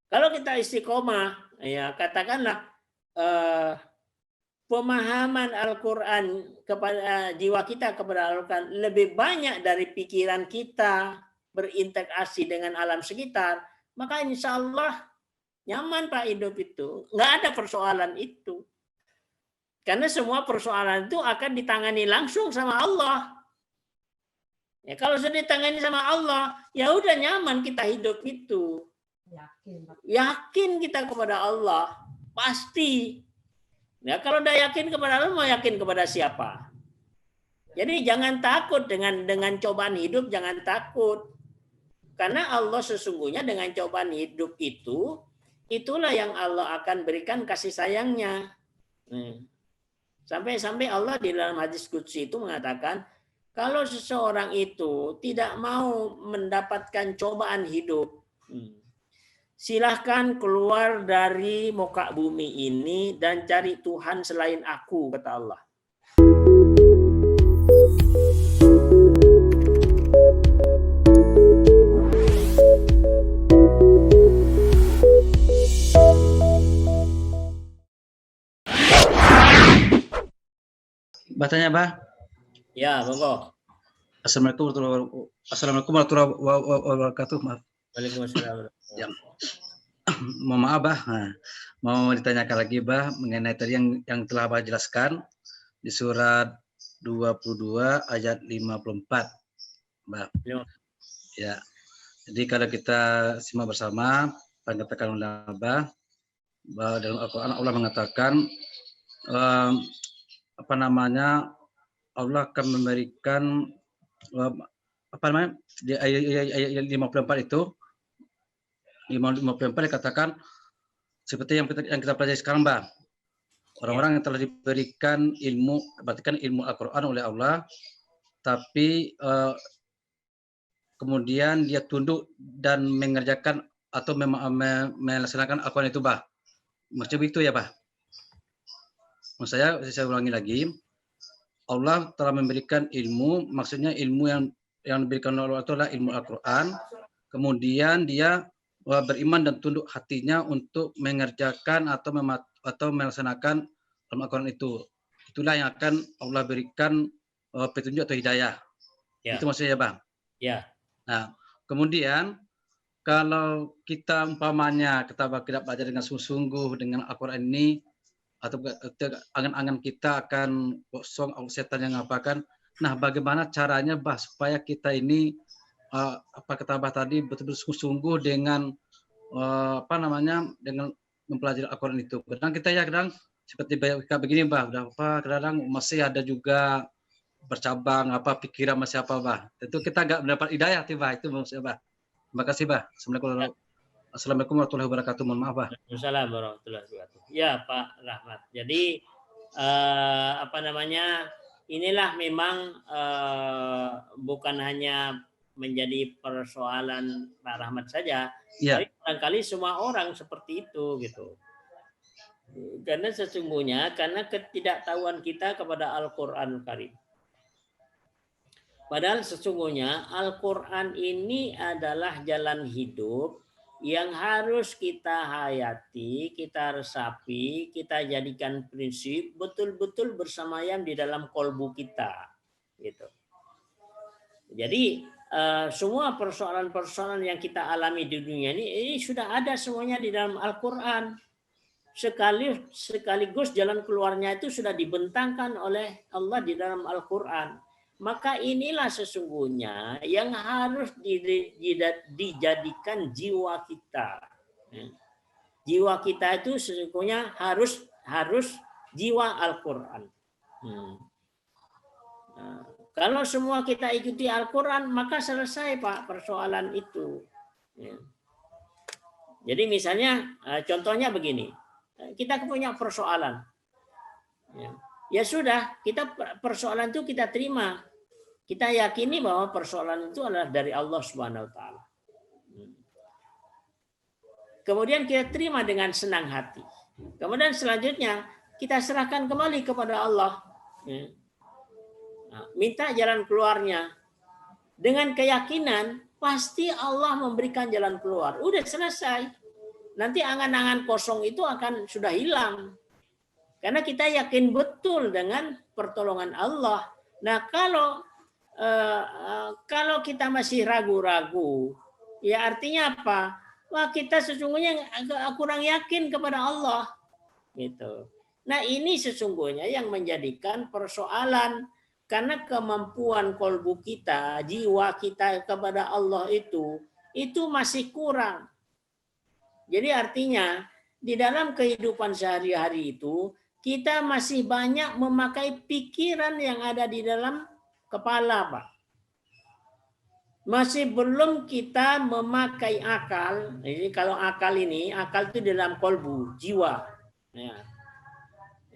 Kalau kita istiqomah, ya katakanlah pemahaman Al-Quran kepada jiwa kita kepada Al-Quran lebih banyak dari pikiran kita berinteraksi dengan alam sekitar, maka insya Allah nyaman Pak hidup itu. Nggak ada persoalan itu. Karena semua persoalan itu akan ditangani langsung sama Allah. Ya, kalau sudah ditangani sama Allah, ya udah nyaman kita hidup itu. Yakin kita kepada Allah, pasti. Ya, kalau udah yakin kepada Allah, mau yakin kepada siapa? Jadi jangan takut dengan cobaan hidup, jangan takut. Karena Allah sesungguhnya dengan cobaan hidup itu, itulah yang Allah akan berikan kasih sayangnya. Sampai-sampai Allah di dalam hadis qudsi itu mengatakan, kalau seseorang itu tidak mau mendapatkan cobaan hidup, silahkan keluar dari muka bumi ini dan cari Tuhan selain aku, kata Allah. Bacanya, Bah? Ya, monggo. Assalamualaikum warahmatullahi wabarakatuh. Maaf. Waalaikumsalam. Ya. Mohon maaf, Bah. Nah, mau ditanyakan lagi, Bah, mengenai tadi yang telah Bah jelaskan di surat 22 ayat 54, Bah. Ya. Jadi kalau kita simak bersama, katakan oleh Bah, bahwa dalam Al-Quran Allah mengatakan Allah akan memberikan di ayat 54 itu 54 dikatakan seperti yang kita pelajari sekarang, Bah. Orang-orang yang telah diberikan ilmu, berarti kan ilmu Al-Quran oleh Allah, tapi kemudian dia tunduk dan mengerjakan atau melaksanakan Al-Quran itu, Bah. Maksudnya itu ya, Bah. Maksud saya ulangi lagi. Allah telah memberikan ilmu, maksudnya ilmu yang diberikan oleh Allah itu adalah ilmu Al-Quran. Kemudian dia beriman dan tunduk hatinya untuk mengerjakan atau melaksanakan Al-Quran itu. Itulah yang akan Allah berikan petunjuk atau hidayah. Ya. Itu maksudnya, Bang. Ya. Nah, kemudian kalau kita umpamanya kita tidak belajar dengan sungguh-sungguh dengan Al-Quran ini, atau angan-angan kita akan kosong, setan yang ngapakan. Nah, bagaimana caranya, Bah, supaya kita ini apa kata Bah tadi betul-betul sungguh-sungguh dengan dengan mempelajari Al-Quran itu. Kadang kita kadang seperti begini, Bah, kadang masih ada juga bercabang pikiran masih Bah. Tentu kita nggak mendapat hidayah, Bah, itu maksudnya, Bah. Terima kasih, Bah. Assalamualaikum warahmatullahi wabarakatuh. Mohon maaf, Bah. Waalaikumsalam warahmatullahi wabarakatuh. Ya, Pak Rahmat. Jadi inilah memang bukan hanya menjadi persoalan Pak Rahmat saja, tapi barangkali semua orang seperti itu gitu. Karena sesungguhnya karena ketidaktahuan kita kepada Al-Qur'an Karim. Padahal sesungguhnya Al-Quran ini adalah jalan hidup yang harus kita hayati, kita resapi, kita jadikan prinsip betul-betul bersemayam di dalam kolbu kita. Gitu. Jadi semua persoalan-persoalan yang kita alami di dunia ini sudah ada semuanya di dalam Al-Quran. Sekaligus jalan keluarnya itu sudah dibentangkan oleh Allah di dalam Al-Quran. Maka inilah sesungguhnya yang harus dijadikan jiwa kita. Jiwa kita itu sesungguhnya harus jiwa Al-Quran. Kalau semua kita ikuti Al-Quran, maka selesai, Pak, persoalan itu. Jadi misalnya, contohnya begini. Kita punya persoalan. Ya sudah, kita persoalan itu kita terima. Kita yakini bahwa persoalan itu adalah dari Allah Subhanahu wa taala. Kemudian kita terima dengan senang hati. Kemudian selanjutnya kita serahkan kembali kepada Allah. Minta jalan keluarnya. Dengan keyakinan pasti Allah memberikan jalan keluar. Udah selesai. nanti angan-angan kosong itu akan sudah hilang. Karena kita yakin betul dengan pertolongan Allah. Nah, kalau kita masih ragu-ragu, ya artinya apa? Wah, kita sesungguhnya kurang yakin kepada Allah. Gitu. Nah, ini sesungguhnya yang menjadikan persoalan. Karena kemampuan kolbu kita, jiwa kita kepada Allah itu masih kurang. Jadi artinya, di dalam kehidupan sehari-hari itu, kita masih banyak memakai pikiran yang ada di dalam kepala, Pak. Masih belum kita memakai akal. Jadi kalau akal itu di dalam kolbu, jiwa.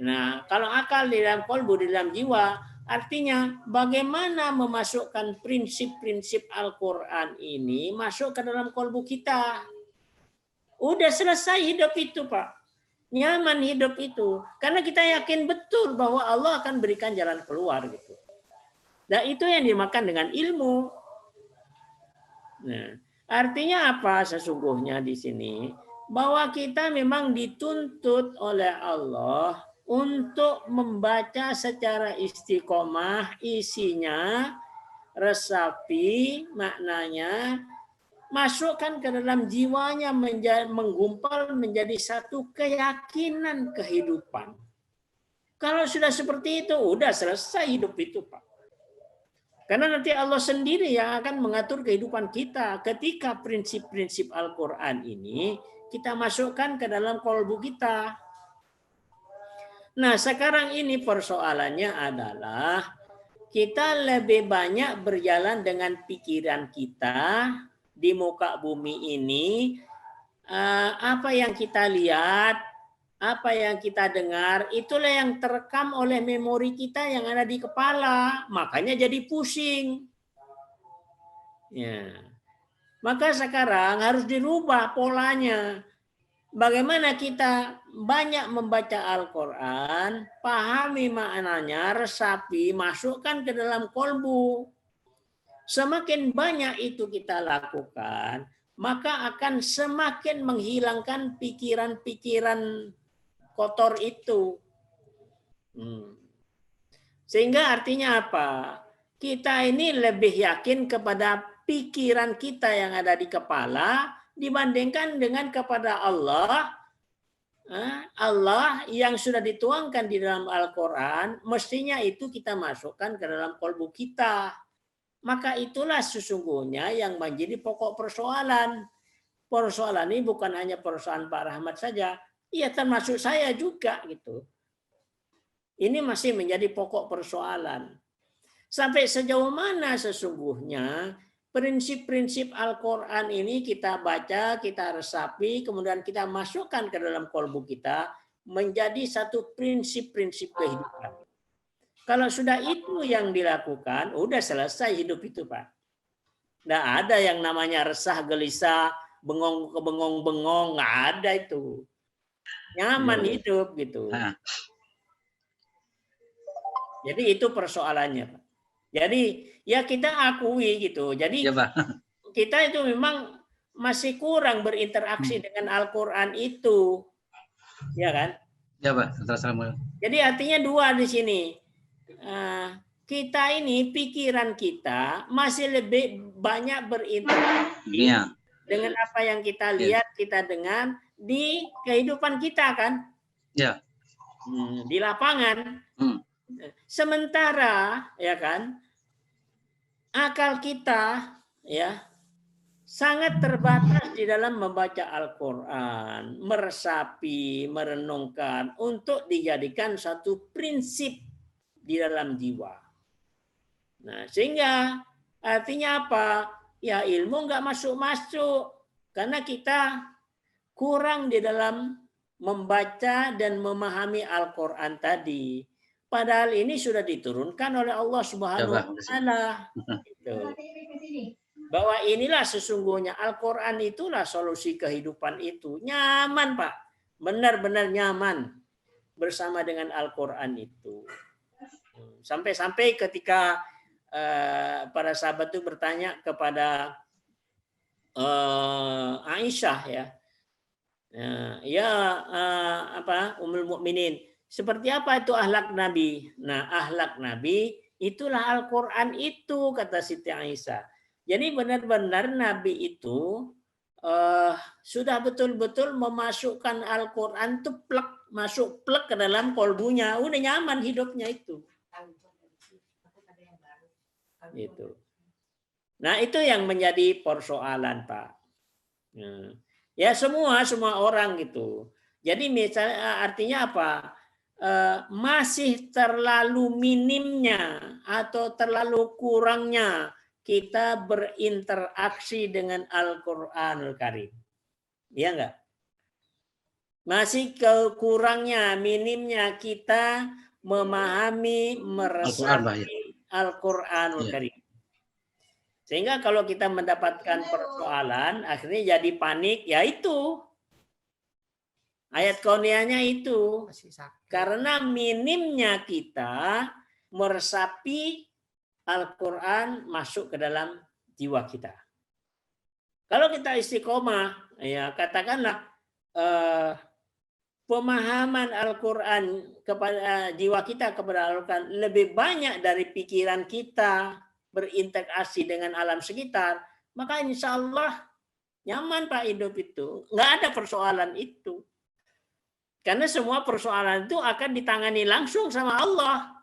Nah, kalau akal di dalam kolbu, di dalam jiwa, artinya bagaimana memasukkan prinsip-prinsip Al-Quran ini masuk ke dalam kolbu kita. Udah selesai hidup itu, Pak. Nyaman hidup itu. Karena kita yakin betul bahwa Allah akan berikan jalan keluar gitu. Dan itu yang dimakan dengan ilmu. Nah, artinya apa sesungguhnya di sini? Bahwa kita memang dituntut oleh Allah untuk membaca secara istiqomah, isinya, resapi, maknanya, masukkan ke dalam jiwanya, menggumpal menjadi satu keyakinan kehidupan. Kalau sudah seperti itu, udah selesai hidup itu, Pak. Karena nanti Allah sendiri yang akan mengatur kehidupan kita ketika prinsip-prinsip Al-Quran ini kita masukkan ke dalam kolbu kita. Nah, sekarang ini persoalannya adalah kita lebih banyak berjalan dengan pikiran kita di muka bumi ini, apa yang kita lihat, apa yang kita dengar, itulah yang terekam oleh memori kita yang ada di kepala. Makanya jadi pusing. Ya. Maka sekarang harus dirubah polanya. Bagaimana kita banyak membaca Al-Quran, pahami maknanya, resapi, masukkan ke dalam kolbu. Semakin banyak itu kita lakukan, maka akan semakin menghilangkan pikiran-pikiran kotor itu. Sehingga artinya apa? Kita ini lebih yakin kepada pikiran kita yang ada di kepala dibandingkan dengan kepada Allah. Allah yang sudah dituangkan di dalam Al-Quran, mestinya itu kita masukkan ke dalam kolbu kita. Maka itulah sesungguhnya yang menjadi pokok persoalan. Persoalan ini bukan hanya persoalan Pak Rahmat saja, ya termasuk saya juga gitu. Ini masih menjadi pokok persoalan. Sampai sejauh mana sesungguhnya prinsip-prinsip Al-Quran ini kita baca, kita resapi, kemudian kita masukkan ke dalam kolbu kita menjadi satu prinsip-prinsip kehidupan. Kalau sudah itu yang dilakukan, udah selesai hidup itu, Pak. Nggak ada yang namanya resah, gelisah, bengong, nggak ada itu. Nyaman hidup gitu. Jadi itu persoalannya, Pak. Jadi ya kita akui gitu. Jadi ya, kita itu memang masih kurang berinteraksi dengan Al-Quran itu, ya kan? Ya, Pak. Jadi artinya dua di sini. Kita ini pikiran kita masih lebih banyak berinteraksi dengan apa yang kita lihat, kita dengar di kehidupan kita kan? Ya. Di lapangan. Sementara ya kan akal kita ya sangat terbatas di dalam membaca Al-Quran, meresapi, merenungkan untuk dijadikan satu prinsip di dalam jiwa. Nah, sehingga artinya apa? Ya ilmu nggak masuk-masuk karena kita kurang di dalam membaca dan memahami Al-Quran tadi. Padahal ini sudah diturunkan oleh Allah Subhanahu wa Ta'ala. Bahwa inilah sesungguhnya Al-Quran itulah solusi kehidupan itu. Nyaman, Pak. Benar-benar nyaman bersama dengan Al-Quran itu. Sampai-sampai ketika para sahabat itu bertanya kepada Aisyah ya, Ummul Mukminin, seperti apa itu akhlak Nabi? Nah, akhlak Nabi itulah Al-Qur'an itu, kata Siti Aisyah. Jadi benar-benar Nabi itu sudah betul-betul memasukkan Al-Qur'an itu masuk plek ke dalam kolbunya, udah nyaman hidupnya itu. Gitu. Nah, itu yang menjadi persoalan, Pak. Ya semua orang gitu. Jadi misalnya artinya apa? Masih terlalu minimnya atau terlalu kurangnya kita berinteraksi dengan Al-Qur'anul Karim. Iya enggak? Masih kekurangnya, minimnya kita memahami, meresapi Al-Qur'anul Karim. Sehingga kalau kita mendapatkan persoalan, akhirnya jadi panik, ya itu. Ayat kauniyahnya itu. Karena minimnya kita meresapi Al-Quran masuk ke dalam jiwa kita. Kalau kita istiqomah, ya katakanlah pemahaman Al-Quran kepada jiwa kita kepada Al-Quran lebih banyak dari pikiran kita, berinteraksi dengan alam sekitar, maka insya Allah nyaman Pak hidup itu. Nggak ada persoalan itu. Karena semua persoalan itu akan ditangani langsung sama Allah.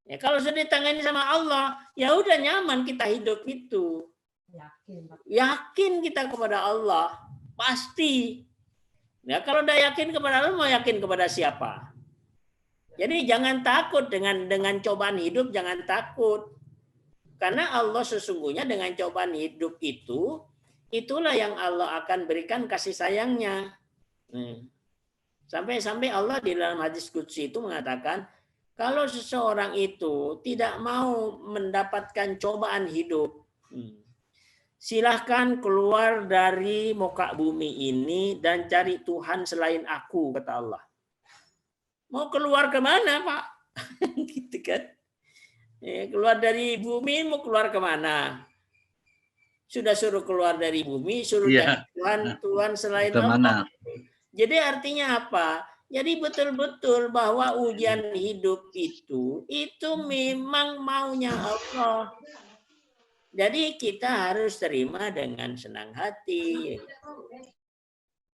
Ya, kalau sudah ditangani sama Allah, ya udah nyaman kita hidup itu. Yakin kita kepada Allah. Pasti. Ya, kalau udah yakin kepada Allah, mau yakin kepada siapa? Jadi jangan takut dengan cobaan hidup, jangan takut. Karena Allah sesungguhnya dengan cobaan hidup itu, itulah yang Allah akan berikan kasih sayangnya. Sampai Allah di dalam hadis qudsi itu mengatakan, kalau seseorang itu tidak mau mendapatkan cobaan hidup, silahkan keluar dari muka bumi ini dan cari Tuhan selain aku, kata Allah. Mau keluar kemana, Pak? Gitu kan? Keluar dari bumi, mau keluar kemana? Sudah suruh keluar dari bumi, suruh dari Tuhan selain Allah. Jadi artinya apa? Jadi betul-betul bahwa ujian hidup itu memang maunya Allah. Jadi kita harus terima dengan senang hati.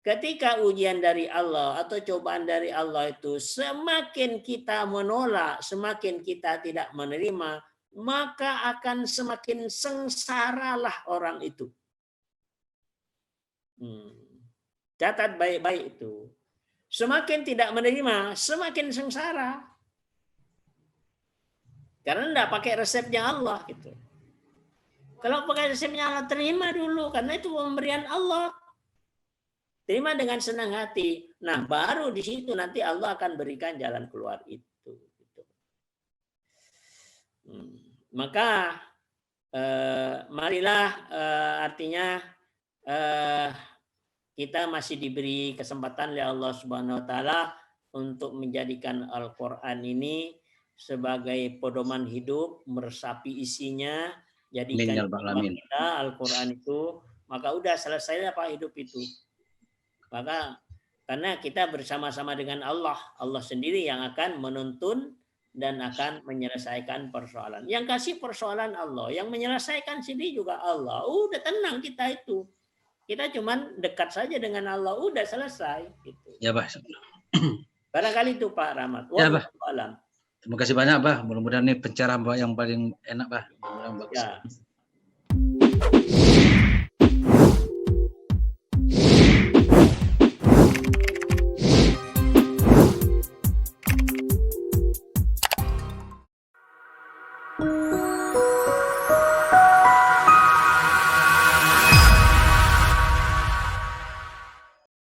Ketika ujian dari Allah atau cobaan dari Allah itu semakin kita menolak, semakin kita tidak menerima, maka akan semakin sengsaralah orang itu. Catat baik-baik itu. Semakin tidak menerima, semakin sengsara. Karena tidak pakai resepnya Allah gitu. Kalau pakai resepnya Allah, terima dulu karena itu pemberian Allah. Terima dengan senang hati. Nah, baru di situ nanti Allah akan berikan jalan keluar itu. Maka marilah artinya kita masih diberi kesempatan oleh Allah Subhanahu wa taala untuk menjadikan Al-Qur'an ini sebagai pedoman hidup, meresapi isinya, jadikan kita Al-Qur'an itu, maka udah selesai apa hidup itu. Maka karena kita bersama-sama dengan Allah, Allah sendiri yang akan menuntun dan akan menyelesaikan persoalan. Yang kasih persoalan Allah, yang menyelesaikan sendiri juga Allah. Udah tenang kita itu. Kita cuman dekat saja dengan Allah, udah selesai. Gitu. Ya, Bah. Barangkali itu Pak Rahmat. Ya, Bah. Terima kasih banyak, Bah. Mudah-mudahan ini pencerahan yang paling enak, Bah. Ya. Thank you.